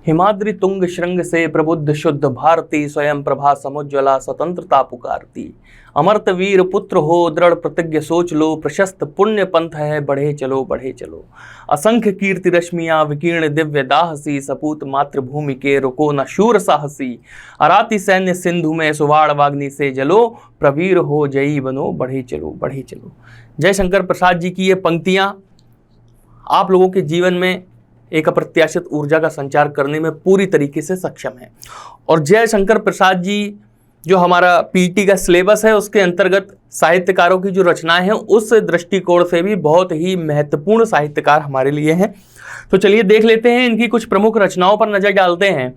हिमाद्रि तुंग श्रृंग से प्रबुद्ध शुद्ध भारती, स्वयं प्रभा समुज्ज्वला स्वतंत्रता पुकारती। अमर्त वीर पुत्र हो दृढ़ प्रतिज्ञ सोच लो, प्रशस्त पुण्य पंथ है बढ़े चलो बढ़े चलो। असंख्य कीर्ति रश्मियां विकीर्ण दिव्य दाहसी, सपूत मातृभूमि के रुको न शूर साहसी। अराती सैन्य सिंधु में सुवाड़ वाग्नि से जलो, प्रवीर हो जयी बनो बढ़े चलो बढ़े चलो। जयशंकर प्रसाद जी की ये पंक्तियां आप लोगों के जीवन में एक अप्रत्याशित ऊर्जा का संचार करने में पूरी तरीके से सक्षम है। और जयशंकर प्रसाद जी जो हमारा पीटी का सिलेबस है उसके अंतर्गत साहित्यकारों की जो रचनाएं हैं उस दृष्टिकोण से भी बहुत ही महत्वपूर्ण साहित्यकार हमारे लिए हैं। तो चलिए देख लेते हैं इनकी कुछ प्रमुख रचनाओं पर नजर डालते हैं।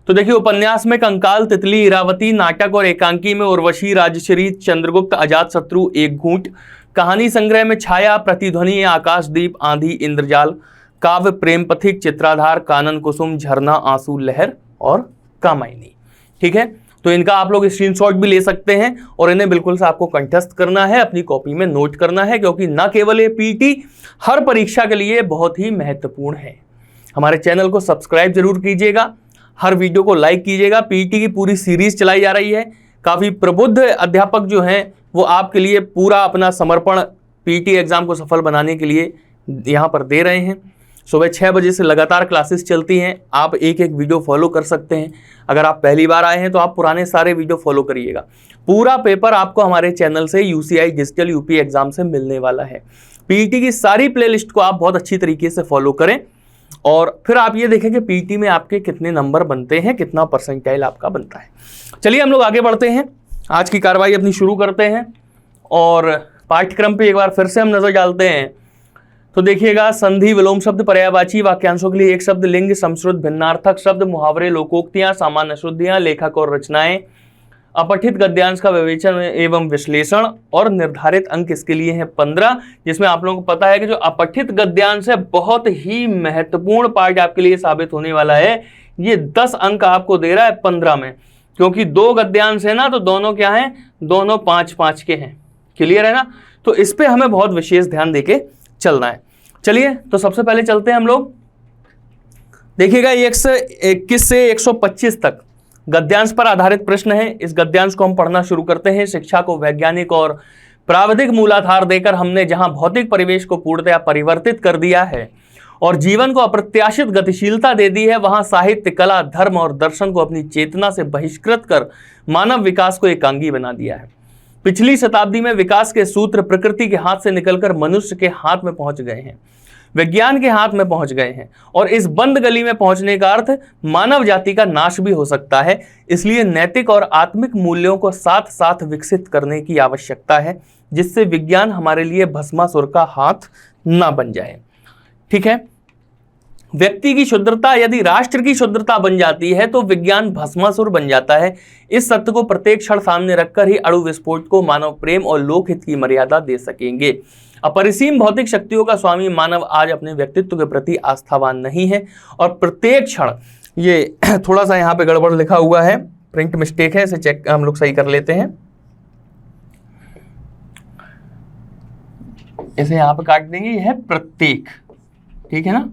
तो देखिए, उपन्यास में कंकाल, तितली, इरावती, नाटक और एकांकी में उर्वशी, राजश्री, चंद्रगुप्त, अजातशत्रु, एक घूंट, कहानी संग्रह में छाया, प्रतिध्वनि, आकाशदीप, आंधी, इंद्रजाल, काव्य, प्रेम पथिक, चित्राधार, कानन कुसुम, झरना, आंसू, लहर और कामायनी। ठीक है, तो इनका आप लोग स्क्रीनशॉट भी ले सकते हैं और इन्हें बिल्कुल से आपको कंठस्थ करना है, अपनी कॉपी में नोट करना है, क्योंकि न केवल ये पीटी हर परीक्षा के लिए बहुत ही महत्वपूर्ण है। हमारे चैनल को सब्सक्राइब जरूर कीजिएगा, हर वीडियो को लाइक कीजिएगा। पीटी की पूरी सीरीज चलाई जा रही है, काफ़ी प्रबुद्ध अध्यापक जो हैं वो आपके लिए पूरा अपना समर्पण पीटी एग्जाम को सफल बनाने के लिए यहाँ पर दे रहे हैं। सुबह 6 बजे से लगातार क्लासेस चलती हैं, आप एक एक वीडियो फॉलो कर सकते हैं। अगर आप पहली बार आए हैं तो आप पुराने सारे वीडियो फॉलो करिएगा। पूरा पेपर आपको हमारे चैनल से यूसीआई डिजिटल यूपी एग्जाम से मिलने वाला है। पीटी की सारी प्लेलिस्ट को आप बहुत अच्छी तरीके से फॉलो करें और फिर आप ये देखें कि पीटी में आपके कितने नंबर बनते हैं, कितना परसेंटाइल आपका बनता है। चलिए हम लोग आगे बढ़ते हैं, आज की कार्रवाई अपनी शुरू करते हैं और पाठ्यक्रम पे एक बार फिर से हम नजर डालते हैं। तो देखिएगा, संधि, विलोम शब्द, पर्यायवाची, वाक्यांशों के लिए एक शब्द, लिंग, समश्रुत, भिन्नार्थक शब्द, मुहावरे, लोकोक्तियां, सामान्य शुद्धियां, लेखक और रचनाएं, अपठित गद्यांश का विवेचन एवं विश्लेषण और निर्धारित अंक इसके लिए हैं 15, जिसमें आप लोगों को पता है कि जो अपठित गद्यांश है बहुत ही महत्वपूर्ण पार्ट आपके लिए साबित होने वाला है। ये 10 अंक आपको दे रहा है 15 में, क्योंकि 2 गद्यांश है ना, तो दोनों क्या हैं, दोनों 5-5 के हैं। क्लियर है ना, तो इस पे हमें बहुत विशेष ध्यान देके चलना है। चलिए तो सबसे पहले चलते हैं हम लोग, देखिएगा 121 से 125 तक गद्यांश पर आधारित प्रश्न है। इस गद्यांश को हम पढ़ना शुरू करते हैं। शिक्षा को वैज्ञानिक और प्राविधिक मूलाधार देकर हमने जहां भौतिक परिवेश को पूर्णतया परिवर्तित कर दिया है और जीवन को अप्रत्याशित गतिशीलता दे दी है, वहां साहित्य, कला, धर्म और दर्शन को अपनी चेतना से बहिष्कृत कर मानव विकास को एकांगी बना दिया है। पिछली शताब्दी में विकास के सूत्र प्रकृति के हाथ से निकलकर मनुष्य के हाथ में पहुंच गए हैं, विज्ञान के हाथ में पहुंच गए हैं और इस बंद गली में पहुंचने का अर्थ मानव जाति का नाश भी हो सकता है। इसलिए नैतिक और आत्मिक मूल्यों को साथ साथ विकसित करने की आवश्यकता है, जिससे विज्ञान हमारे लिए भस्मासुर का हाथ ना बन जाए। ठीक है, व्यक्ति की शुद्धता यदि राष्ट्र की शुद्धता बन जाती है तो विज्ञान भस्मासुर बन जाता है। इस सत्य को प्रत्येक क्षण सामने रखकर ही अणु विस्फोट को मानव प्रेम और लोकहित की मर्यादा दे सकेंगे। अपरिसीम भौतिक शक्तियों का स्वामी मानव आज अपने व्यक्तित्व के प्रति आस्थावान नहीं है और प्रत्येक क्षण, ये थोड़ा सा यहाँ पे गड़बड़ लिखा हुआ है, प्रिंट मिस्टेक है, इसे चेक हम लोग सही कर लेते हैं। इसे यहाँ पे काट देंगे, यह है प्रत्येक, ठीक है ना,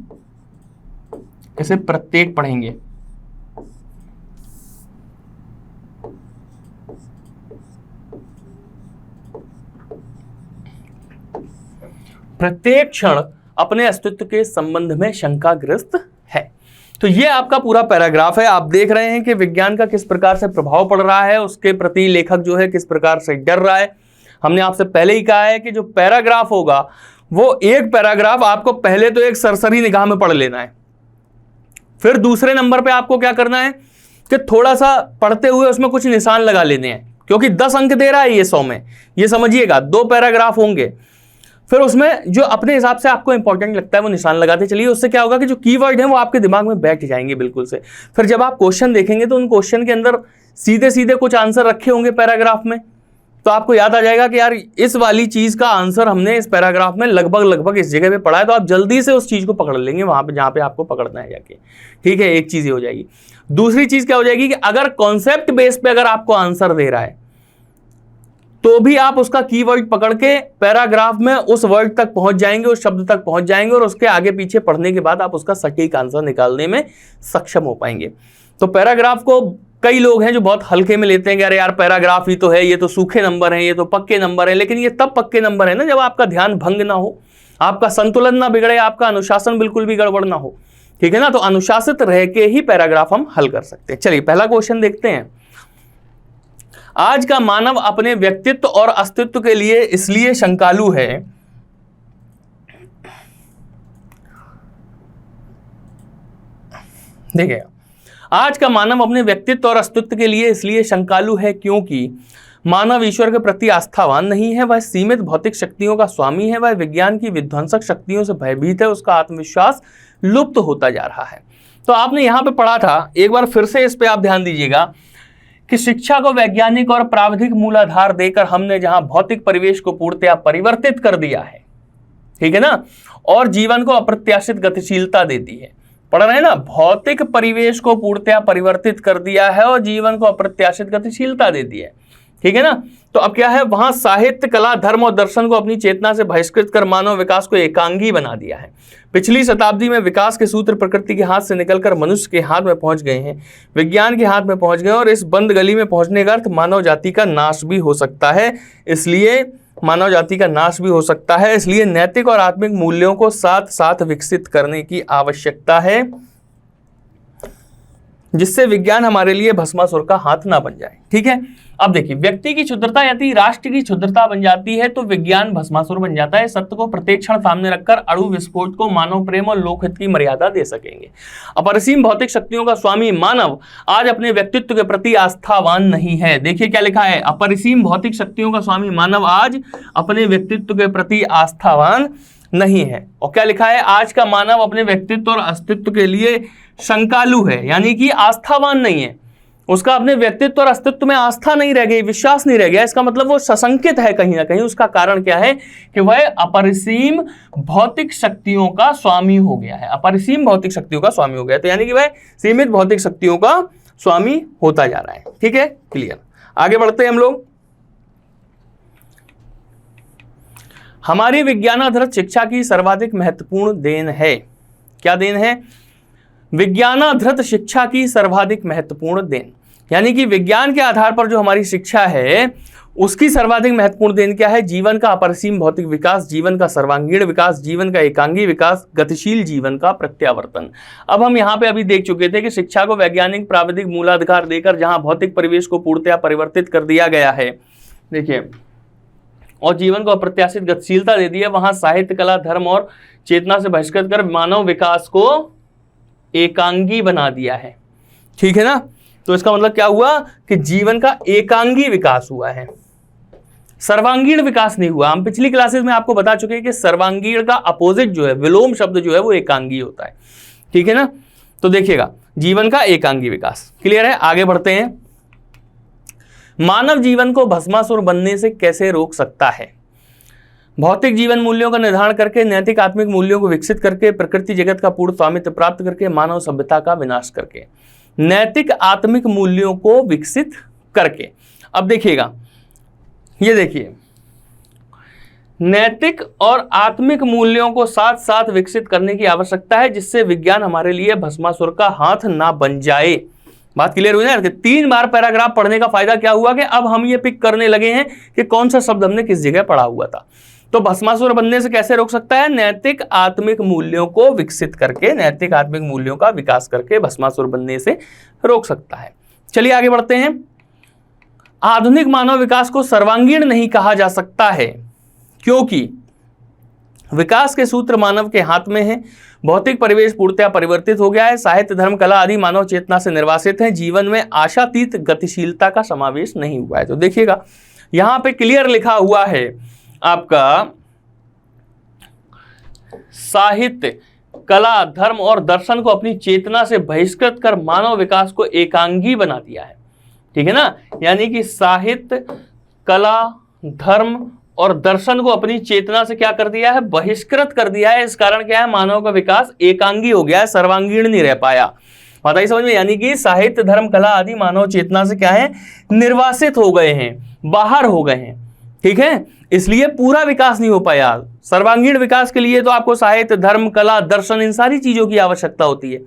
इसे प्रत्येक पढ़ेंगे। प्रत्येक क्षण अपने अस्तित्व के संबंध में शंकाग्रस्त है। तो ये आपका पूरा पैराग्राफ है। आप देख रहे हैं कि विज्ञान का किस प्रकार से प्रभाव पड़ रहा है, उसके प्रति लेखक जो है किस प्रकार से डर रहा है। हमने आपसे पहले ही कहा है कि जो पैराग्राफ होगा वो एक पैराग्राफ आपको पहले तो एक सरसरी निगाह में पढ़ लेना है, फिर दूसरे नंबर पे आपको क्या करना है कि थोड़ा सा पढ़ते हुए उसमें कुछ निशान लगा लेने हैं, क्योंकि 10 अंक दे रहा है ये 100 में, ये समझिएगा। 2 पैराग्राफ होंगे, फिर उसमें जो अपने हिसाब से आपको इंपॉर्टेंट लगता है वो निशान लगाते चलिए। उससे क्या होगा कि जो कीवर्ड है वो आपके दिमाग में बैठ जाएंगे बिल्कुल से। फिर जब आप क्वेश्चन देखेंगे तो उन क्वेश्चन के अंदर सीधे सीधे कुछ आंसर रखे होंगे पैराग्राफ में, तो आपको याद आ जाएगा कि यार इस वाली चीज का आंसर हमने इस पैराग्राफ में लगभग इस जगह पे पढ़ा है, तो आप जल्दी से उस चीज को पकड़ लेंगे वहां पे जहां पे आपको पकड़ना है जाके। ठीक है, एक चीज ये हो जाएगी। दूसरी चीज क्या हो जाएगी कि अगर कॉन्सेप्ट बेस पे अगर आपको आंसर दे रहा है तो भी आप उसका कीवर्ड पकड़ के पैराग्राफ में उस वर्ड तक पहुंच जाएंगे, उस शब्द तक पहुंच जाएंगे, और उसके आगे पीछे पढ़ने के बाद आप उसका सटीक आंसर निकालने में सक्षम हो पाएंगे। तो पैराग्राफ को कई लोग हैं जो बहुत हल्के में लेते हैं कि अरे यार पैराग्राफ ही तो है, ये तो सूखे नंबर हैं, ये तो पक्के नंबर हैं। लेकिन ये तब पक्के नंबर है ना जब आपका ध्यान भंग ना हो, आपका संतुलन ना बिगड़े, आपका अनुशासन बिल्कुल भी गड़बड़ ना हो, ठीक है ना। तो अनुशासित रह के ही पैराग्राफ हम हल कर सकते हैं। चलिए पहला क्वेश्चन देखते हैं। आज का मानव अपने व्यक्तित्व और अस्तित्व के लिए इसलिए शंकालु है, देखिए, आज का मानव अपने व्यक्तित्व और अस्तित्व के लिए इसलिए शंकालु है क्योंकि मानव ईश्वर के प्रति आस्थावान नहीं है, वह सीमित भौतिक शक्तियों का स्वामी है, वह विज्ञान की विध्वंसक शक्तियों से भयभीत है, उसका आत्मविश्वास लुप्त होता जा रहा है। तो आपने यहां पे पढ़ा था, एक बार फिर से इस पे आप ध्यान दीजिएगा कि शिक्षा को वैज्ञानिक और प्राविधिक मूलाधार देकर हमने जहां भौतिक परिवेश को पूर्णतया परिवर्तित कर दिया है, ठीक है ना, और जीवन को अप्रत्याशित गतिशीलता दे दी है। पढ़ रहे हैं ना, भौतिक परिवेश को पूर्णतया परिवर्तित कर दिया है और जीवन को अप्रत्याशित गतिशीलता दे दी है, ठीक है ना। तो अब क्या है, वहां साहित्य, कला, धर्म और दर्शन को अपनी चेतना से बहिष्कृत कर मानव विकास को एकांगी बना दिया है। पिछली शताब्दी में विकास के सूत्र प्रकृति के हाथ से निकलकर मनुष्य के हाथ में पहुंच गए हैं, विज्ञान के हाथ में पहुंच गए, और इस बंद गली में पहुंचने का अर्थ मानव जाति का नाश भी हो सकता है। इसलिए मानव जाति का नाश भी हो सकता है, इसलिए नैतिक और आत्मिक मूल्यों को साथ साथ विकसित करने की आवश्यकता है, जिससे विज्ञान हमारे लिए भस्मासुर का हाथ ना बन जाए, ठीक है। अब देखिए, व्यक्ति की क्षुद्रता यदि राष्ट्र की क्षुद्रता बन जाती है तो विज्ञान भस्मासुर बन जाता है। सत्य को प्रत्येक क्षण सामने रखकर अणु विस्फोट को मानव प्रेम और लोकहित की मर्यादा दे सकेंगे। अपरिसीम भौतिक शक्तियों का स्वामी मानव आज अपने व्यक्तित्व के प्रति आस्थावान नहीं है। देखिए क्या लिखा है, अपरिसीम भौतिक शक्तियों का स्वामी मानव आज अपने व्यक्तित्व के प्रति आस्थावान नहीं है। और क्या लिखा है, आज का मानव अपने व्यक्तित्व और अस्तित्व के लिए शंकालु है, यानी कि आस्थावान नहीं है, उसका अपने व्यक्तित्व और अस्तित्व में आस्था नहीं रह गई, विश्वास नहीं रह गया। इसका मतलब वो सशंकित है कहीं ना कहीं। उसका कारण क्या है कि वह अपरिसीम भौतिक शक्तियों का स्वामी हो गया है, अपरिसीम भौतिक शक्तियों का स्वामी हो गया। तो यानी कि वह सीमित भौतिक शक्तियों का स्वामी होता जा रहा है, ठीक है, क्लियर। आगे बढ़ते हैं हम लोग। हमारी विज्ञानाधारित शिक्षा की सर्वाधिक महत्वपूर्ण देन है। क्या देन है? विज्ञानाधारित शिक्षा की सर्वाधिक महत्वपूर्ण देन, यानी कि विज्ञान के आधार पर जो हमारी शिक्षा है उसकी सर्वाधिक महत्वपूर्ण देन क्या है? जीवन का अपरिसीम भौतिक विकास, जीवन का सर्वांगीण विकास, जीवन का एकांगी विकास, गतिशील जीवन का प्रत्यावर्तन। अब हम यहाँ पे अभी देख चुके थे कि शिक्षा को वैज्ञानिक प्राविधिक मूलाधिकार देकर जहां भौतिक परिवेश को पूर्णतया परिवर्तित कर दिया गया है, देखिए, और जीवन को अप्रत्याशित गतिशीलता दे दी है, वहां साहित्य, कला, धर्म और चेतना से बहिष्कृत कर मानव विकास को एकांगी बना दिया है, ठीक है ना। तो इसका मतलब क्या हुआ कि जीवन का एकांगी विकास हुआ है, सर्वांगीण विकास नहीं हुआ। हम पिछली क्लासेस में आपको बता चुके हैं कि सर्वांगीण का अपोजिट जो है, विलोम शब्द जो है, वो एकांगी होता है, ठीक है ना। तो देखिएगा, जीवन का एकांगी विकास, क्लियर है। आगे बढ़ते हैं। मानव जीवन को भस्मासुर बनने से कैसे रोक सकता है? भौतिक जीवन मूल्यों का निर्धारण करके, नैतिक आत्मिक मूल्यों को विकसित करके, प्रकृति जगत का पूर्ण स्वामित्व प्राप्त करके, मानव सभ्यता का विनाश करके। नैतिक आत्मिक मूल्यों को विकसित करके। अब देखिएगा, ये देखिए, नैतिक और आत्मिक मूल्यों को साथ साथ विकसित करने की आवश्यकता है, जिससे विज्ञान हमारे लिए भस्मासुर का हाथ ना बन जाए। बात क्लियर हुई ना? 3 बार पैराग्राफ पढ़ने का फायदा क्या हुआ कि अब हम ये पिक करने लगे हैं कि कौन सा शब्द हमने किस जगह पढ़ा हुआ था। तो भस्मासुर बनने से कैसे रोक सकता है? नैतिक आत्मिक मूल्यों को विकसित करके, नैतिक आत्मिक मूल्यों का विकास करके भस्मासुर बनने से रोक सकता है। चलिए आगे बढ़ते हैं। आधुनिक मानव विकास को सर्वांगीण नहीं कहा जा सकता है, क्योंकि विकास के सूत्र मानव के हाथ में है। भौतिक परिवेश पूर्णतया परिवर्तित हो गया है। साहित्य, धर्म, कला आदि मानव चेतना से निर्वासित है। जीवन में आशातीत गतिशीलता का समावेश नहीं हुआ है। तो देखिएगा, यहां पे क्लियर लिखा हुआ है आपका, साहित्य, कला, धर्म और दर्शन को अपनी चेतना से बहिष्कृत कर मानव विकास को एकांगी बना दिया है, ठीक है ना। यानी कि साहित्य, कला, धर्म और दर्शन को अपनी चेतना से क्या कर दिया है? बहिष्कृत कर दिया है। इस कारण क्या है? मानव का विकास एकांगी हो गया है, सर्वांगीण नहीं रह पाया। बात आई समझ में? यानी कि साहित्य, धर्म, कला आदि मानव चेतना से क्या है? निर्वासित हो गए हैं, बाहर हो गए हैं, ठीक है, इसलिए पूरा विकास नहीं हो पाया। सर्वांगीण विकास के लिए तो आपको साहित्य, धर्म, कला, दर्शन, इन सारी चीजों की आवश्यकता होती है।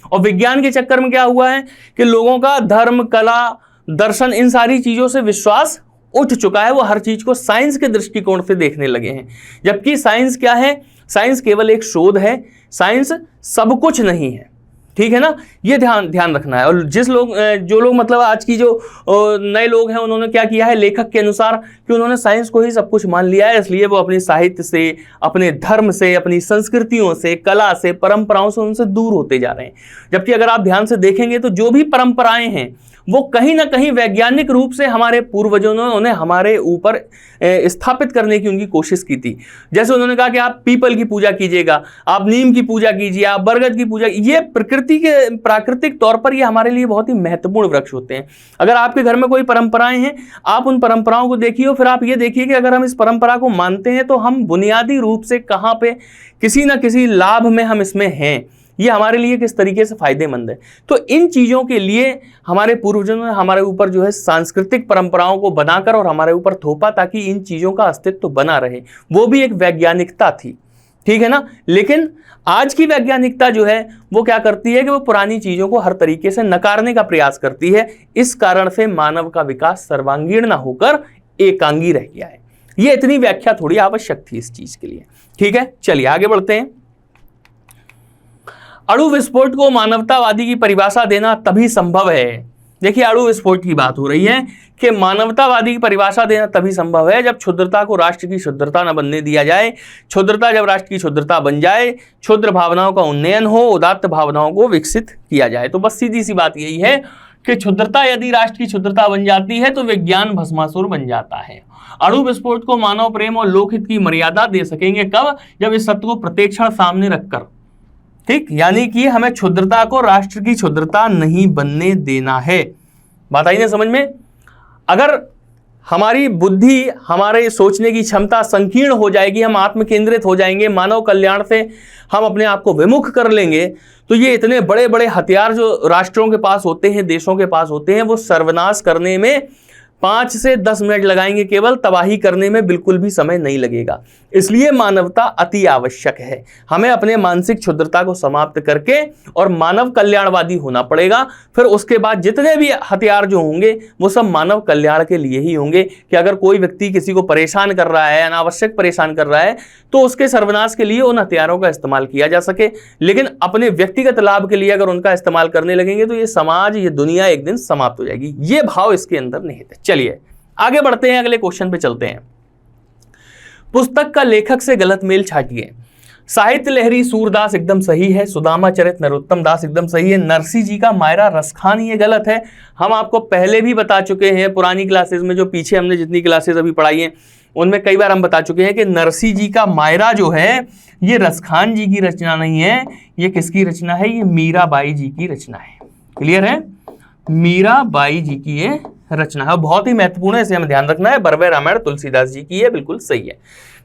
और विज्ञान के चक्कर में क्या हुआ है कि लोगों का धर्म, कला, दर्शन, इन सारी चीजों से विश्वास उठ चुका है। वो हर चीज को साइंस के दृष्टिकोण से देखने लगे हैं, जबकि साइंस क्या है? साइंस केवल एक शोध है, साइंस सब कुछ नहीं है। ठीक है ना, ये ध्यान रखना है। और जो लोग मतलब आज की जो नए लोग हैं, उन्होंने क्या किया है लेखक के अनुसार कि उन्होंने साइंस को ही सब कुछ मान लिया है, इसलिए वो अपने साहित्य से, अपने धर्म से, अपनी संस्कृतियों से, कला से, परंपराओं से उनसे दूर होते जा रहे हैं। जबकि अगर आप ध्यान से देखेंगे तो जो भी परंपराएं हैं वो कहीं ना कहीं वैज्ञानिक रूप से हमारे पूर्वजों ने उन्हें हमारे ऊपर स्थापित करने की उनकी कोशिश की थी। जैसे उन्होंने कहा कि आप पीपल की पूजा कीजिएगा, आप नीम की पूजा कीजिए, आप बरगद की पूजा, ये प्राकृतिक तौर पर ये हमारे लिए बहुत ही महत्वपूर्ण वृक्ष होते हैं। अगर आपके घर में कोई परंपराएं हैं, आप उन परंपराओं को देखिए और फिर आप ये देखिए कि अगर हम इस परंपरा को मानते हैं तो हम बुनियादी रूप से कहाँ पे किसी ना किसी लाभ में हम इसमें हैं, ये हमारे लिए किस तरीके से फायदेमंद है। तो इन चीजों के लिए हमारे पूर्वजों ने हमारे ऊपर जो है सांस्कृतिक परंपराओं को बनाकर और हमारे ऊपर थोपा ताकि इन चीजों का अस्तित्व बना रहे। वो भी एक वैज्ञानिकता थी, ठीक है ना। लेकिन आज की वैज्ञानिकता जो है वो क्या करती है कि वो पुरानी चीजों को हर तरीके से नकारने का प्रयास करती है। इस कारण से मानव का विकास सर्वांगीण ना होकर एकांगी रह गया है। ये इतनी व्याख्या थोड़ी आवश्यक थी इस चीज के लिए, ठीक है। चलिए आगे बढ़ते हैं। अणु विस्फोट को मानवतावादी की परिभाषा देना तभी संभव है। देखिए, अणु विस्फोट की बात हो रही है कि मानवतावादी की परिभाषा देना तभी संभव है जब क्षुद्रता को राष्ट्र की क्षुद्रता न बनने दिया जाए। क्षुद्रता जब राष्ट्र की क्षुद्रता बन जाए, क्षुद्र भावनाओं का उन्नयन हो, उदात्त भावनाओं को विकसित किया जाए। तो बस सीधी सी बात यही है कि क्षुद्रता यदि राष्ट्र की क्षुद्रता बन जाती है तो विज्ञान भस्मासुर बन जाता है। अणु विस्फोट को मानव प्रेम और लोकहित की मर्यादा दे सकेंगे कब? जब इस सत्य को प्रत्यक्षण सामने रखकर, ठीक, यानी कि हमें क्षुद्रता को राष्ट्र की क्षुद्रता नहीं बनने देना है। बात आई ना समझ में? अगर हमारी बुद्धि, हमारे सोचने की क्षमता संकीर्ण हो जाएगी, हम आत्म केंद्रित हो जाएंगे, मानव कल्याण से हम अपने आप को विमुख कर लेंगे, तो ये इतने बड़े बड़े हथियार जो राष्ट्रों के पास होते हैं, देशों के पास होते हैं, वो सर्वनाश करने में 5 से 10 मिनट लगाएंगे, केवल तबाही करने में बिल्कुल भी समय नहीं लगेगा। इसलिए मानवता अति आवश्यक है। हमें अपने मानसिक क्षुद्रता को समाप्त करके और मानव कल्याणवादी होना पड़ेगा। फिर उसके बाद जितने भी हथियार जो होंगे वो सब मानव कल्याण के लिए ही होंगे कि अगर कोई व्यक्ति किसी को परेशान कर रहा है, अनावश्यक परेशान कर रहा है, तो उसके सर्वनाश के लिए उन हथियारों का इस्तेमाल किया जा सके। लेकिन अपने व्यक्तिगत लाभ के लिए अगर उनका इस्तेमाल करने लगेंगे तो ये समाज, ये दुनिया एक दिन समाप्त हो जाएगी। ये भाव इसके अंदर निहित है। चलिए आगे बढ़ते हैं, अगले क्वेश्चन पे चलते हैं। पुस्तक का लेखक से गलत मेल छाटिए। साहित्य लहरी सूरदास एकदम सही है, सुदामा चरित नरोत्तम दास एकदम सही है, नरसी जी का मायरा रसखान ये गलत है। हम आपको पहले भी बता चुके हैं पुरानी क्लासेस में, जो पीछे हमने जितनी क्लासेस अभी पढ़ाई हैं उनमें कई बार हम बता चुके हैं कि नरसी जी का मायरा जो है ये रसखान जी की रचना नहीं है। ये किसकी रचना है? ये मीराबाई जी की रचना है। क्लियर है? मीराबाई जी की ये रचना है, बहुत ही महत्वपूर्ण है, इसे हमें ध्यान रखना है। बरवे रामायण तुलसीदास जी की है, बिल्कुल सही है।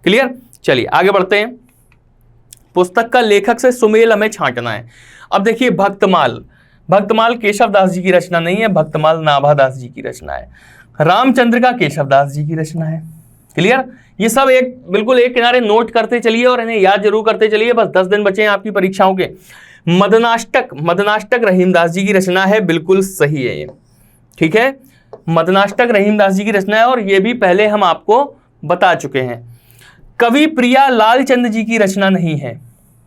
क्लियर? चलिए आगे बढ़ते हैं। पुस्तक का लेखक से सुमेल हमें छांटना है। अब देखिए, भक्तमाल केशवदास जी की रचना नहीं है, भक्तमाल नाभादास जी की रचना है। रामचंद्र का केशवदास जी की रचना है। क्लियर? ये सब बिल्कुल एक किनारे नोट करते चलिए और इन्हें याद जरूर करते चलिए। बस 10 दिन बचे हैं आपकी परीक्षाओं के। मदनाष्टक रहीमदास जी की रचना है, बिल्कुल सही है ये, ठीक है। मदनाष्टक रहीमदास जी की रचना है और ये भी पहले हम आपको बता चुके हैं। कवि प्रिया लालचंद जी की रचना नहीं है,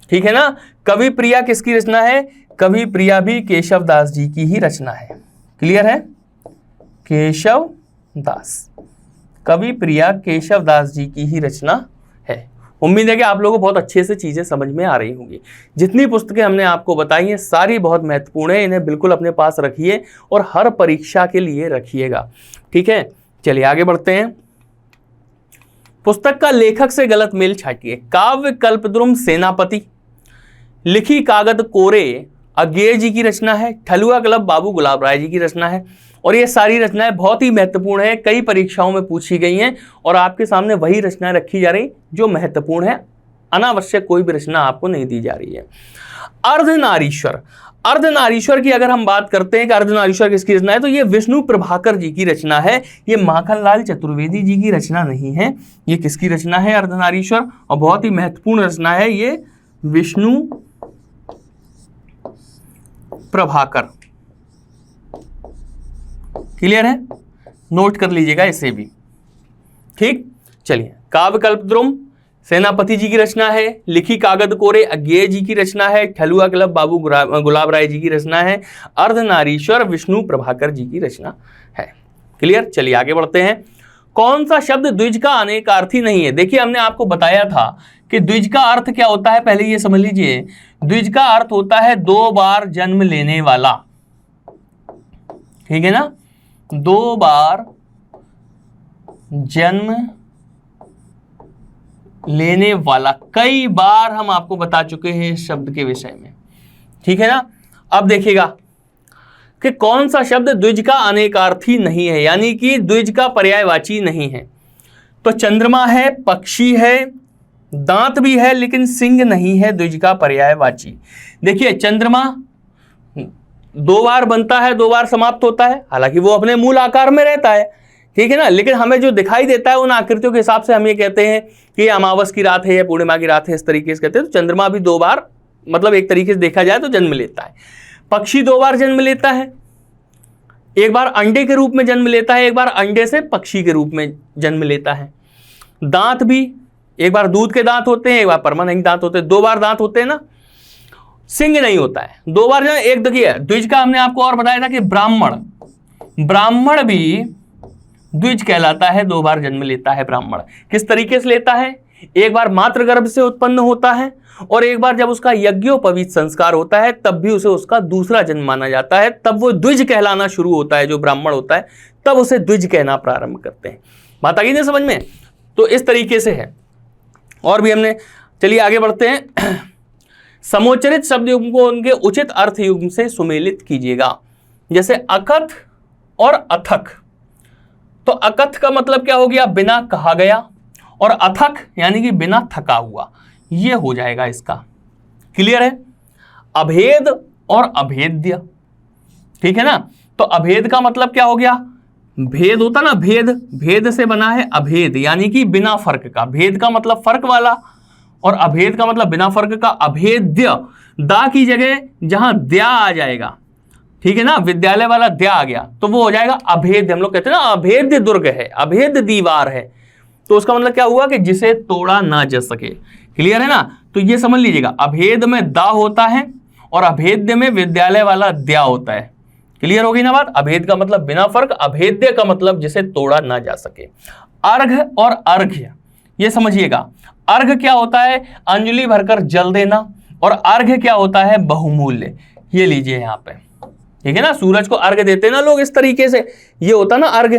ठीक है ना। कवि प्रिया किसकी रचना है? कवि प्रिया भी केशवदास जी की ही रचना है। क्लियर है? केशवदास, कवि प्रिया केशवदास जी की ही रचना है। उम्मीद है कि आप लोगों को बहुत अच्छे से चीजें समझ में आ रही होंगी। जितनी पुस्तकें हमने आपको बताई हैं सारी बहुत महत्वपूर्ण है, इन्हें बिल्कुल अपने पास रखिए और हर परीक्षा के लिए रखिएगा, ठीक है। चलिए आगे बढ़ते हैं। पुस्तक का लेखक से गलत मेल छाटिए। काव्य कल्पद्रुम सेनापति, लिखी कागद कोरे अज्ञेय जी की रचना है। ठलुआ क्लब बाबू गुलाब राय जी की रचना है। और ये सारी रचनाएं बहुत ही महत्वपूर्ण है, कई परीक्षाओं में पूछी गई हैं और आपके सामने वही रचनाएं रखी जा रही जो महत्वपूर्ण है। अनावश्यक कोई भी रचना आपको नहीं दी जा रही है। अर्धनारीश्वर की अगर हम बात करते हैं कि अर्धनारीश्वर किसकी रचना है, तो ये विष्णु प्रभाकर जी की रचना है, ये माखनलाल चतुर्वेदी जी की रचना नहीं है। ये किसकी रचना है अर्धनारीश्वर, और बहुत ही महत्वपूर्ण रचना है ये विष्णु प्रभाकर। क्लियर है, नोट कर लीजिएगा इसे भी। ठीक, चलिए काव्य कल्पद्रुम सेनापति जी की रचना है, लिखी कागद कोरे अज्ञेय जी की रचना है, ठलुआ क्लब बाबू गुलाब राय जी की रचना है, अर्धनारीश्वर विष्णु प्रभाकर जी की रचना है। क्लियर, चलिए आगे बढ़ते हैं। कौन सा शब्द द्विज का अनेकार्थी नहीं है? देखिए हमने आपको बताया था कि द्विज का अर्थ क्या होता है, पहले ये समझ लीजिए। द्विज का अर्थ होता है 2 बार जन्म लेने वाला, ठीक है ना, 2 बार जन्म लेने वाला। कई बार हम आपको बता चुके हैं इस शब्द के विषय में, ठीक है ना। अब देखिएगा कि कौन सा शब्द द्विज का अनेकार्थी नहीं है, यानी कि द्विज का पर्यायवाची नहीं है। तो चंद्रमा है, पक्षी है, दांत भी है, लेकिन सिंह नहीं है द्विज का पर्यायवाची। देखिए चंद्रमा 2 बार बनता है, 2 बार समाप्त होता है, हालांकि वो अपने मूल आकार में रहता है, ठीक है ना, लेकिन हमें जो दिखाई देता है उन आकृतियों के हिसाब से हम ये कहते हैं कि अमावस की रात है या पूर्णिमा की रात है, इस तरीके से कहते हैं। तो चंद्रमा भी 2 बार, मतलब एक तरीके से देखा जाए तो जन्म लेता है। पक्षी 2 बार जन्म लेता है, एक बार अंडे के रूप में जन्म लेता है, एक बार अंडे से पक्षी के रूप में जन्म लेता है। दांत भी, एक बार दूध के दांत होते हैं, एक बार परमानेंट दांत होते हैं, 2 बार दांत होते हैं ना। सिंह नहीं होता है, 2 बार जो एक देखिए द्विज का हमने आपको और बताया था कि ब्राह्मण भी द्विज कहलाता है, 2 बार जन्म लेता है ब्राह्मण। किस तरीके से लेता है, एक बार मातृ गर्भ से उत्पन्न होता है, और एक बार जब उसका यज्ञोपवीत संस्कार होता है तब भी उसे उसका दूसरा जन्म माना जाता है, तब वो द्विज कहलाना शुरू होता है। जो ब्राह्मण होता है तब उसे द्विज कहना प्रारंभ करते हैं। बात आ गई ना समझ में? तो इस तरीके से है। और भी हमने, चलिए आगे बढ़ते हैं। समोच्चरित शब्द युग्म को उनके उचित अर्थ युग्म से सुमेलित कीजिएगा। जैसे अकथ और अथक। तो अकथ का मतलब क्या हो गया, बिना कहा गया, और अथक यानी कि बिना थका हुआ, ये हो जाएगा इसका। क्लियर है? अभेद और अभेद्य, ठीक है ना। तो अभेद का मतलब क्या हो गया, भेद होता ना, भेद से बना है अभेद, यानी कि बिना फर्क का। भेद का मतलब फर्क वाला, और अभेद का मतलब बिना फर्क का। अभेद्य, दा की जगह जहां द्या आ जाएगा, ठीक है ना, विद्यालय वाला द्या आ गया तो वो हो जाएगा अभेद्य। हम लोग कहते हैं ना अभेद्य दुर्ग है, अभेद्य दीवार है, तो उसका मतलब क्या हुआ कि जिसे तोड़ा ना जा सके। क्लियर है ना? तो ये समझ लीजिएगा, अभेद में दा होता है और अभेद्य में विद्यालय वाला द्या होता है। क्लियर होगी ना बात? अभेद का मतलब बिना फर्क, अभेद्य का मतलब जिसे तोड़ा ना जा सके। अर्घ और अर्घ्य, ये समझिएगा। अर्घ क्या होता है, अंजलि भरकर जल देना, और अर्घ्य क्या होता है, बहुमूल्य। ये लीजिए यहाँ पे, ठीक है ना, सूरज को अर्घ देते हैं ना लोग इस तरीके से, ये होता ना अर्घ,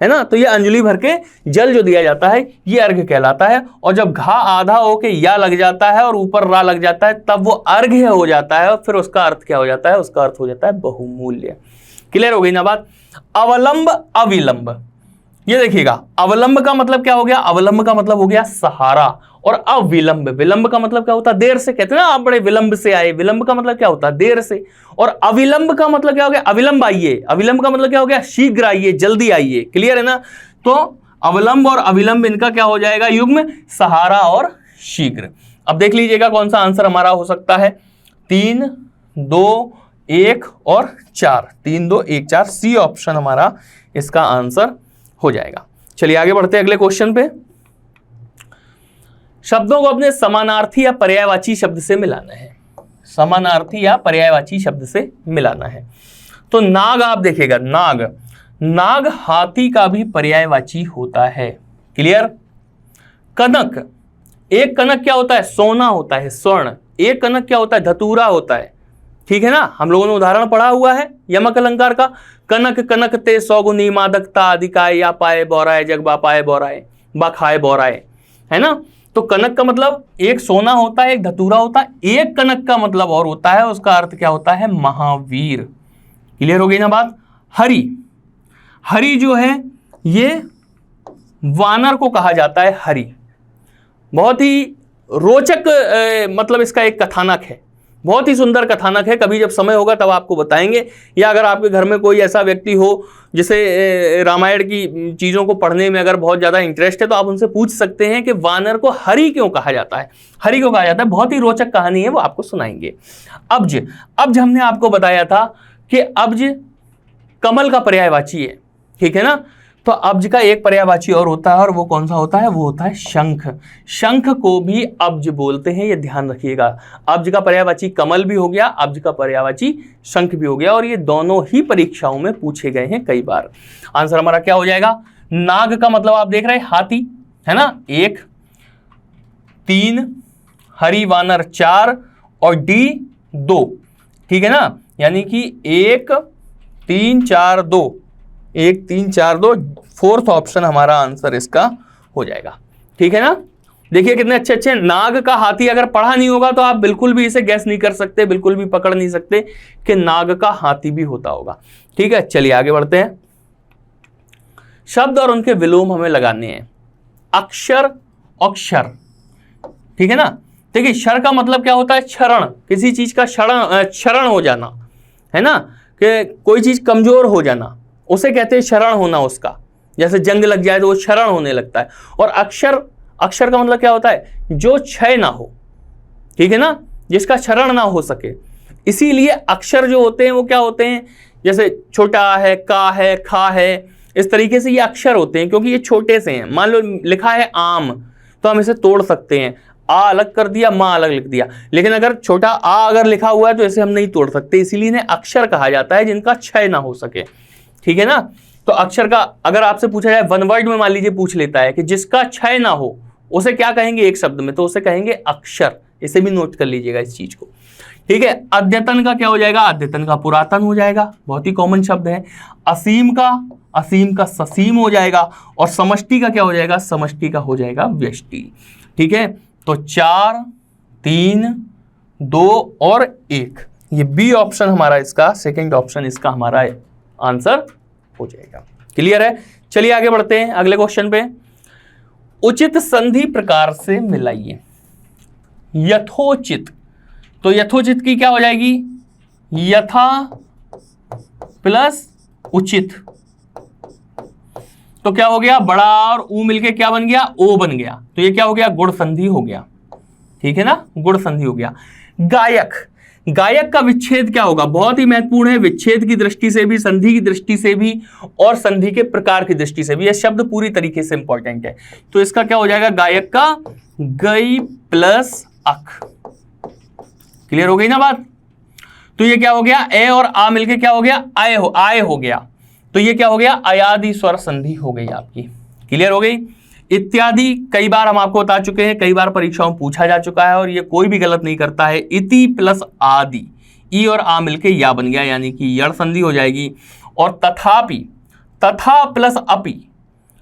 है ना। तो ये अंजलि भर के जल जो दिया जाता है ये अर्घ्य कहलाता है। और जब घा आधा होके या लग जाता है और ऊपर रा लग जाता है तब वो अर्घ्य हो जाता है, और फिर उसका अर्थ क्या हो जाता है, उसका अर्थ हो जाता है बहुमूल्य। क्लियर हो गई ना बात? अवलंब अविलंब, ये देखिएगा, अवलंब का मतलब क्या हो गया, अवलंब का मतलब हो गया सहारा, और अविलंब, विलंब का मतलब क्या होता है, देर से। कहते हैं ना आप बड़े विलंब से आए, विलंब का मतलब क्या होता है, देर से। और अविलंब का मतलब क्या हो गया, अविलंब आइए। अविलंब का मतलब क्या हो गया, शीघ्र आइए, जल्दी आइए। क्लियर है ना? तो अवलंब और अविलंब इनका क्या हो जाएगा युग्म, सहारा और शीघ्र। अब देख लीजिएगा कौन सा आंसर हमारा हो सकता है, 3, 2, 1 और 4। 3, 2, 1, 4 सी ऑप्शन हमारा इसका आंसर हो जाएगा। चलिए आगे बढ़ते हैं अगले क्वेश्चन पे। शब्दों को अपने समानार्थी या पर्यायवाची शब्द से मिलाना है। समानार्थी या पर्यायवाची शब्द से मिलाना है। तो नाग आप देखिएगा, नाग हाथी का भी पर्यायवाची होता है। क्लियर? कनक, एक कनक क्या होता है, सोना होता है, स्वर्ण। एक कनक क्या होता है, धतूरा होता है। ठीक है ना, हम लोगों ने उदाहरण पढ़ा हुआ है यमक अलंकार का। कनक कनक ते सौगुनी मादकता अधिकाय, या पाए बोराए जग बा पाए बोराए बा खाए बोराए, है ना। तो कनक का मतलब एक सोना होता है, एक धतूरा होता है। एक कनक का मतलब और होता है, उसका अर्थ क्या होता है, महावीर। क्लियर हो गई ना बात? हरि जो है ये वानर को कहा जाता है हरि। बहुत ही रोचक मतलब इसका एक कथानक है। बहुत ही सुंदर कथानक है, कभी जब समय होगा तब आपको बताएंगे। या अगर आपके घर में कोई ऐसा व्यक्ति हो जिसे रामायण की चीज़ों को पढ़ने में अगर बहुत ज़्यादा इंटरेस्ट है, तो आप उनसे पूछ सकते हैं कि वानर को हरि क्यों कहा जाता है। हरि क्यों कहा जाता है, बहुत ही रोचक कहानी है, वो आपको सुनाएंगे। अब्ज हमने आपको बताया था कि अब्ज कमल का पर्यायवाची है, ठीक है ना। तो अब्ज का एक पर्यायवाची और होता है, और वो कौन सा होता है, वो होता है शंख। शंख को भी अब्ज बोलते हैं, ये ध्यान रखिएगा। अब्ज का पर्यायवाची कमल भी हो गया, अब्ज का पर्यायवाची शंख भी हो गया, और ये दोनों ही परीक्षाओं में पूछे गए हैं कई बार। आंसर हमारा क्या हो जाएगा, नाग का मतलब आप देख रहे हैं हाथी, है ना, 1, 3, हरि वानर 4 और डी 2, ठीक है ना, यानी कि 1, 3, 4, 2, 1, 3, 4, 2, फोर्थ ऑप्शन हमारा आंसर इसका हो जाएगा, ठीक है ना। देखिए कितने अच्छे अच्छे। नाग का हाथी अगर पढ़ा नहीं होगा तो आप बिल्कुल भी इसे गैस नहीं कर सकते, बिल्कुल भी पकड़ नहीं सकते कि नाग का हाथी भी होता होगा, ठीक है। चलिए आगे बढ़ते हैं। शब्द और उनके विलोम हमें लगाने हैं। अक्षर और क्षर, ठीक है ना। देखिए क्षर का मतलब क्या होता है, क्षरण, किसी चीज का क्षरण हो जाना, है ना, कि कोई चीज कमजोर हो जाना, उसे कहते हैं क्षरण होना उसका। जैसे जंग लग जाए तो वो क्षरण होने लगता है। और अक्षर, अक्षर का मतलब क्या होता है, जो क्षय ना हो, ठीक है ना, जिसका क्षरण ना हो सके। इसीलिए अक्षर जो होते हैं वो क्या होते हैं, जैसे छोटा है, का है, खा है, इस तरीके से ये अक्षर होते हैं, क्योंकि ये छोटे से हैं। मान लो लिखा है आम, तो हम इसे तोड़ सकते हैं, आ अलग कर दिया, माँ अलग लिख दिया, लेकिन अगर छोटा आ अगर लिखा हुआ है तो इसे हम नहीं तोड़ सकते, इसीलिए इन्हें अक्षर कहा जाता है जिनका क्षय ना हो सके, ठीक है ना। तो अक्षर का अगर आपसे पूछा जाए, वन वर्ड में मान लीजिए पूछ लेता है कि जिसका क्षय ना हो, उसे क्या कहेंगे एक शब्द में, तो उसे कहेंगे अक्षर। इसे भी नोट कर लीजिएगा इस चीज को, ठीक है। अद्यतन का क्या हो जाएगा, अद्यतन का पुरातन हो जाएगा, बहुत ही कॉमन शब्द है। असीम का ससीम हो जाएगा, और समष्टि का क्या हो जाएगा, समष्टि का हो जाएगा व्यष्टि, ठीक है। तो 4, 3, 2 और 1, ये बी ऑप्शन हमारा इसका, सेकंड ऑप्शन इसका हमारा आंसर हो जाएगा। क्लियर है। चलिए आगे बढ़ते हैं अगले क्वेश्चन पे। उचित संधि प्रकार से मिलाइए। यथोचित, तो यथोचित की क्या हो जाएगी, यथा प्लस उचित, तो क्या हो गया, बड़ा और ऊ मिलके क्या बन गया, ओ बन गया, तो ये क्या हो गया, गुण संधि हो गया, ठीक है ना, गुण संधि हो गया। गायक, गायक का विच्छेद क्या होगा, बहुत ही महत्वपूर्ण है, विच्छेद की दृष्टि से भी, संधि की दृष्टि से भी, और संधि के प्रकार की दृष्टि से भी। यह शब्द पूरी तरीके से इंपॉर्टेंट है। तो इसका क्या हो जाएगा, गायक का गई प्लस अक। क्लियर हो गई ना बात। तो ये क्या हो गया, ए और आ मिलके क्या हो गया, आय हो गया, तो ये क्या हो गया, अयादि स्वर संधि हो गई आपकी। क्लियर हो गई। इत्यादि कई बार हम आपको बता चुके हैं, कई बार परीक्षाओं में पूछा जा चुका है, और ये कोई भी गलत नहीं करता है। इति प्लस आदि, ई और आ मिलके या बन गया, यानी कि यड़ संधि हो जाएगी। और तथापि, तथा प्लस अपि,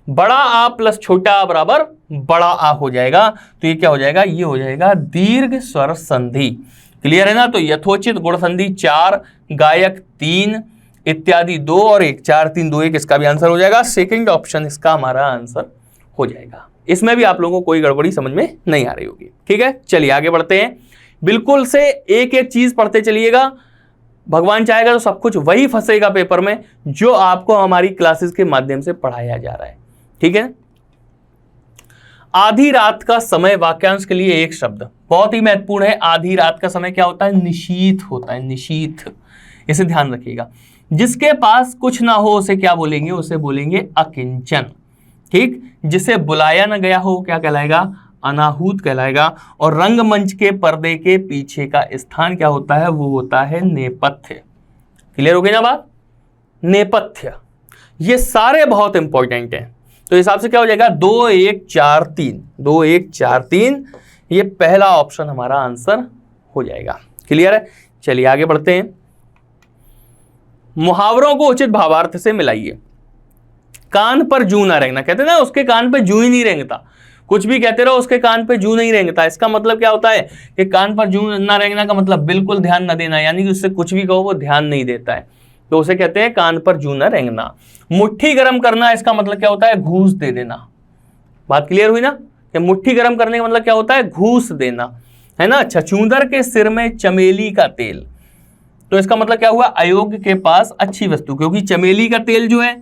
बड़ा आ प्लस छोटा आ बराबर बड़ा आ हो जाएगा, तो ये क्या हो जाएगा, ये हो जाएगा दीर्घ स्वर संधि। क्लियर है ना। तो यथोचित गुण संधि 4, गायक 3, इत्यादि 2 और 1, 4, 3, 2, 1 इसका भी आंसर हो जाएगा। सेकंड ऑप्शन इसका हमारा आंसर हो जाएगा। इसमें भी आप लोगों को कोई गड़बड़ी समझ में नहीं आ रही होगी, ठीक है। चलिए आगे बढ़ते हैं। बिल्कुल से एक एक चीज पढ़ते चलिएगा, भगवान चाहेगा तो सब कुछ वही फंसेगा पेपर में जो आपको हमारी क्लासेस के माध्यम से पढ़ाया जा रहा है, ठीक है। आधी रात का समय, वाक्यांश के लिए एक शब्द बहुत ही महत्वपूर्ण है। आधी रात का समय क्या होता है, निशीथ होता है, निशीथ, इसे ध्यान रखिएगा। जिसके पास कुछ ना हो उसे क्या बोलेंगे, उसे बोलेंगे अकिंचन, ठीक। जिसे बुलाया ना गया हो क्या कहलाएगा, अनाहूत कहलाएगा। और रंगमंच के पर्दे के पीछे का स्थान क्या होता है, वो होता है नेपथ्य। क्लियर हो गई ना बात, नेपथ्य। ये सारे बहुत इंपॉर्टेंट हैं। तो हिसाब से क्या हो जाएगा, 2, 1, 4, 3, 2, 1, 4, 3, ये पहला ऑप्शन हमारा आंसर हो जाएगा। क्लियर है। चलिए आगे बढ़ते हैं। मुहावरों को उचित भावार्थ से मिलाइए। कान पर जू ना रेंगना, कहते हैं ना उसके कान पे जू ही नहीं रेंगता, कुछ भी कहते रहो उसके कान पे जू नहीं रेंगता। इसका मतलब क्या होता है कि कान पर जू ना रेंगना का मतलब बिल्कुल ध्यान न देना, यानी कि उससे कुछ भी कहो वो ध्यान नहीं देता है, तो उसे कहते हैं कान पर जू ना रेंगना। मुट्ठी गर्म करना, इसका मतलब क्या होता है, घूस दे देना। बात क्लियर हुई ना, कि मुट्ठी गर्म करने का मतलब क्या होता है, घूस देना, है ना। छछूंदर के सिर में चमेली का तेल, तो इसका मतलब क्या हुआ, अयोग्य के पास अच्छी वस्तु, क्योंकि चमेली का तेल जो है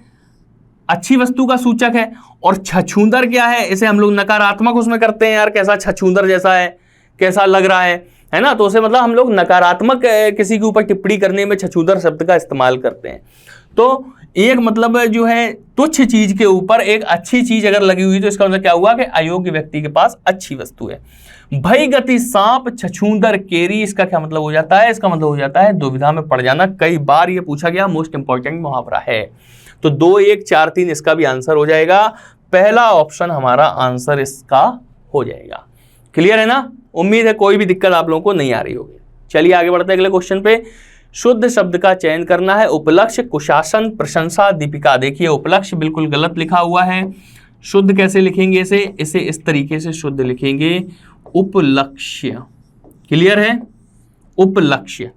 अच्छी वस्तु का सूचक है, और छछूंदर क्या है, इसे हम लोग नकारात्मक उसमें करते हैं, यार कैसा छछूंदर जैसा है, कैसा लग रहा है ना, तो उसे मतलब हम लोग नकारात्मक किसी के ऊपर टिप्पणी करने में छछूंदर शब्द का इस्तेमाल करते हैं। तो एक मतलब जो है तुच्छ चीज के ऊपर एक अच्छी चीज अगर लगी हुई तो इसका मतलब क्या हुआ कि अयोग्य व्यक्ति के पास अच्छी वस्तु है। भय गति सांप छछूंदर केरी, इसका क्या मतलब हो जाता है, इसका मतलब हो जाता है दुविधा में पड़ जाना। कई बार ये पूछा गया, मोस्ट इंपॉर्टेंट मुहावरा है। तो 2 1 4 3 इसका भी आंसर हो जाएगा। पहला ऑप्शन हमारा आंसर इसका हो जाएगा। क्लियर है ना, उम्मीद है कोई भी दिक्कत आप लोगों को नहीं आ रही होगी। चलिए आगे बढ़ते हैं अगले क्वेश्चन पे। शुद्ध शब्द का चयन करना है। उपलक्ष्य, कुशासन, प्रशंसा, दीपिका। देखिए उपलक्ष्य बिल्कुल गलत लिखा हुआ है। शुद्ध कैसे लिखेंगे इसे इस तरीके से शुद्ध लिखेंगे, उपलक्ष्य। क्लियर है, उपलक्ष्य।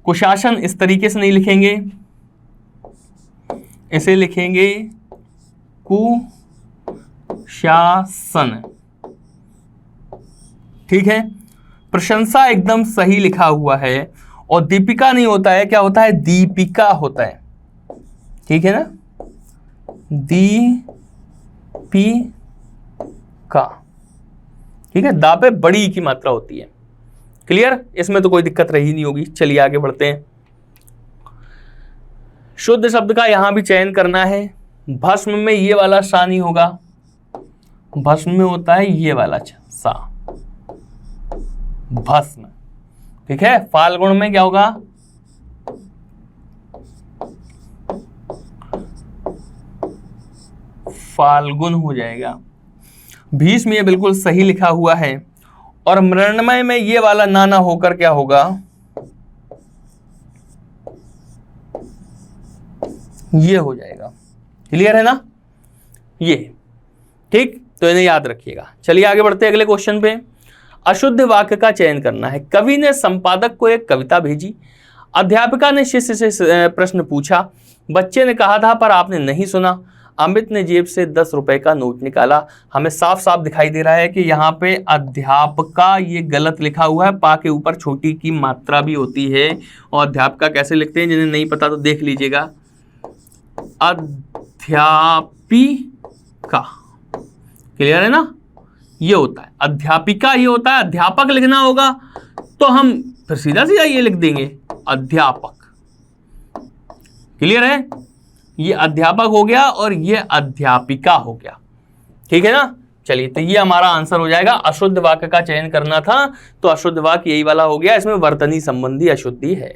कुशासन इस तरीके से नहीं लिखेंगे, इसे लिखेंगे कुशासन। ठीक है। प्रशंसा एकदम सही लिखा हुआ है, और दीपिका नहीं होता है, क्या होता है, दीपिका होता है। ठीक है ना, दीपिका। ठीक है, दा पे बड़ी की मात्रा होती है। क्लियर, इसमें तो कोई दिक्कत रही नहीं होगी। चलिए आगे बढ़ते हैं। शुद्ध शब्द का यहां भी चयन करना है। भस्म में ये वाला सा नहीं होगा, भस्म में होता है ये वाला सा, भस्म। ठीक है। फाल्गुन में क्या होगा, फाल्गुन हो जाएगा। भीष्म में ये बिल्कुल सही लिखा हुआ है, और मृण्मय में ये वाला नाना होकर क्या होगा, ये हो जाएगा। क्लियर है ना ये, ठीक, तो इन्हें याद रखिएगा। चलिए आगे बढ़ते हैं अगले क्वेश्चन पे। अशुद्ध वाक्य का चयन करना है। कवि ने संपादक को एक कविता भेजी, अध्यापिका ने शिष्य से प्रश्न पूछा, बच्चे ने कहा था पर आपने नहीं सुना, अमित ने जेब से 10 रुपए का नोट निकाला। हमें साफ साफ दिखाई दे रहा है कि यहाँ पे अध्यापका ये गलत लिखा हुआ है, पा के ऊपर छोटी की मात्रा भी होती है। और अध्यापका कैसे लिखते हैं, जिन्हें नहीं पता तो देख लीजिएगा, अध्यापिका। क्लियर है ना, ये होता है अध्यापिका, ये होता है अध्यापक। लिखना होगा तो हम फिर सीधा सीधा ये लिख देंगे अध्यापक। क्लियर है, ये अध्यापक हो गया और ये अध्यापिका हो गया। ठीक है ना। चलिए, तो ये हमारा आंसर हो जाएगा। अशुद्ध वाक्य का चयन करना था, तो अशुद्ध वाक्य यही वाला हो गया, इसमें वर्तनी संबंधी अशुद्धि है।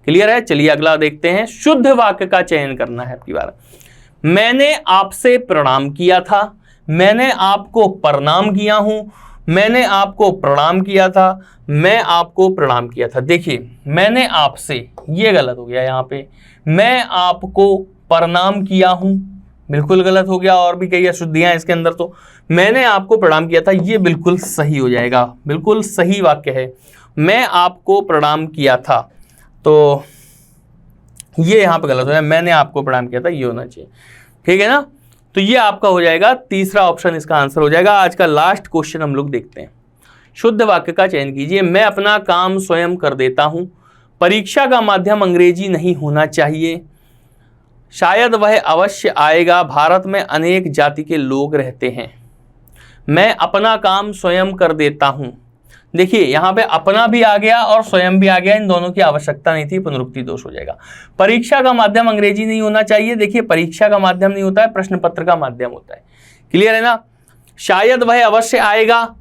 क्लियर है। चलिए अगला देखते हैं। शुद्ध वाक्य का चयन करना है आपकी बार। मैंने आपसे प्रणाम किया था, मैंने आपको प्रणाम किया हूं, मैंने आपको प्रणाम किया था, मैं आपको प्रणाम किया था। देखिए मैंने आपसे, ये गलत हो गया यहाँ पे। मैं आपको प्रणाम किया हूं, बिल्कुल गलत हो गया। और भी कई अशुद्धियां इसके अंदर। तो मैंने आपको प्रणाम किया था, ये बिल्कुल सही हो जाएगा, बिल्कुल सही वाक्य है। मैं आपको प्रणाम किया था, तो ये यहां पे गलत हो जाएगा। मैंने आपको प्रणाम किया था, ये होना चाहिए। ठीक है ना। तो ये आपका हो जाएगा, तीसरा ऑप्शन इसका आंसर हो जाएगा। आज का लास्ट क्वेश्चन हम लोग देखते हैं। शुद्ध वाक्य का चयन कीजिए। मैं अपना काम स्वयं कर देता हूं, परीक्षा का माध्यम अंग्रेजी नहीं होना चाहिए, शायद वह अवश्य आएगा, भारत में अनेक जाति के लोग रहते हैं, मैं अपना काम स्वयं कर देता हूं। देखिए यहाँ पे अपना भी आ गया और स्वयं भी आ गया, इन दोनों की आवश्यकता नहीं थी, पुनरुक्ति दोष हो जाएगा। परीक्षा का माध्यम अंग्रेजी नहीं होना चाहिए। देखिए परीक्षा का माध्यम नहीं होता है, प्रश्न पत्र का माध्यम होता है। क्लियर है ना। शायद वह अवश्य आएगा,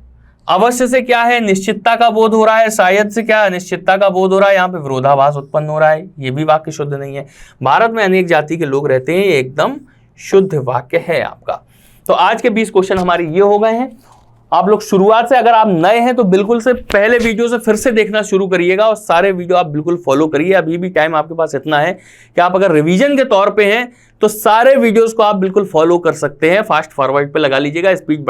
अवश्य से क्या है, निश्चितता का बोध हो रहा है, शायद से क्या है, अनिश्चितता का बोध हो रहा है। यहाँ पे विरोधाभास उत्पन्न हो रहा है, ये भी वाक्य शुद्ध नहीं है। भारत में अनेक जाति के लोग रहते हैं, ये एकदम शुद्ध वाक्य है आपका। तो आज के 20 क्वेश्चन हमारे ये हो गए हैं। आप लोग शुरुआत से, अगर आप नए हैं तो बिल्कुल से पहले वीडियो से फिर से देखना शुरू करिएगा, और सारे वीडियो आप बिल्कुल फॉलो करिए। अभी भी टाइम आपके पास इतना है कि आप अगर रिवीजन के तौर पे हैं तो सारे वीडियोस को आप बिल्कुल फॉलो कर सकते हैं। फास्ट फॉरवर्ड पे लगा लीजिएगा, स्पीड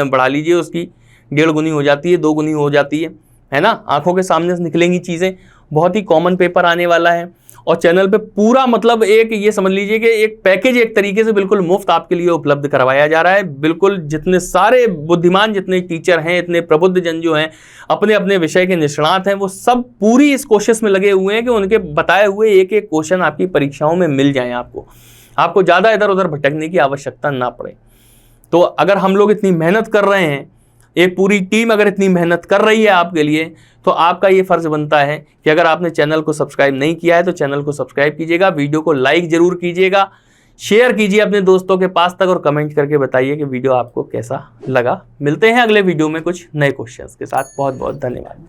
बढ़ा लीजिए, उसकी 1.5 गुनी हो जाती है, 2 गुनी हो जाती है ना। आंखों के सामने से निकलेंगी चीज़ें, बहुत ही कॉमन पेपर आने वाला है। और चैनल पे पूरा मतलब एक ये समझ लीजिए कि एक पैकेज एक तरीके से बिल्कुल मुफ्त आपके लिए उपलब्ध करवाया जा रहा है। बिल्कुल जितने सारे बुद्धिमान जितने टीचर हैं, इतने प्रबुद्ध जन जो हैं, अपने अपने विषय के निष्णात हैं, वो सब पूरी इस कोशिश में लगे हुए हैं कि उनके बताए हुए एक एक क्वेश्चन आपकी परीक्षाओं में मिल जाएं। आपको ज़्यादा इधर उधर भटकने की आवश्यकता ना पड़े। तो अगर हम लोग इतनी मेहनत कर रहे हैं, एक पूरी टीम अगर इतनी मेहनत कर रही है आपके लिए, तो आपका ये फर्ज बनता है कि अगर आपने चैनल को सब्सक्राइब नहीं किया है तो चैनल को सब्सक्राइब कीजिएगा, वीडियो को लाइक जरूर कीजिएगा, शेयर कीजिए अपने दोस्तों के पास तक और कमेंट करके बताइए कि वीडियो आपको कैसा लगा। मिलते हैं अगले वीडियो में कुछ नए क्वेश्चंस के साथ। बहुत बहुत धन्यवाद।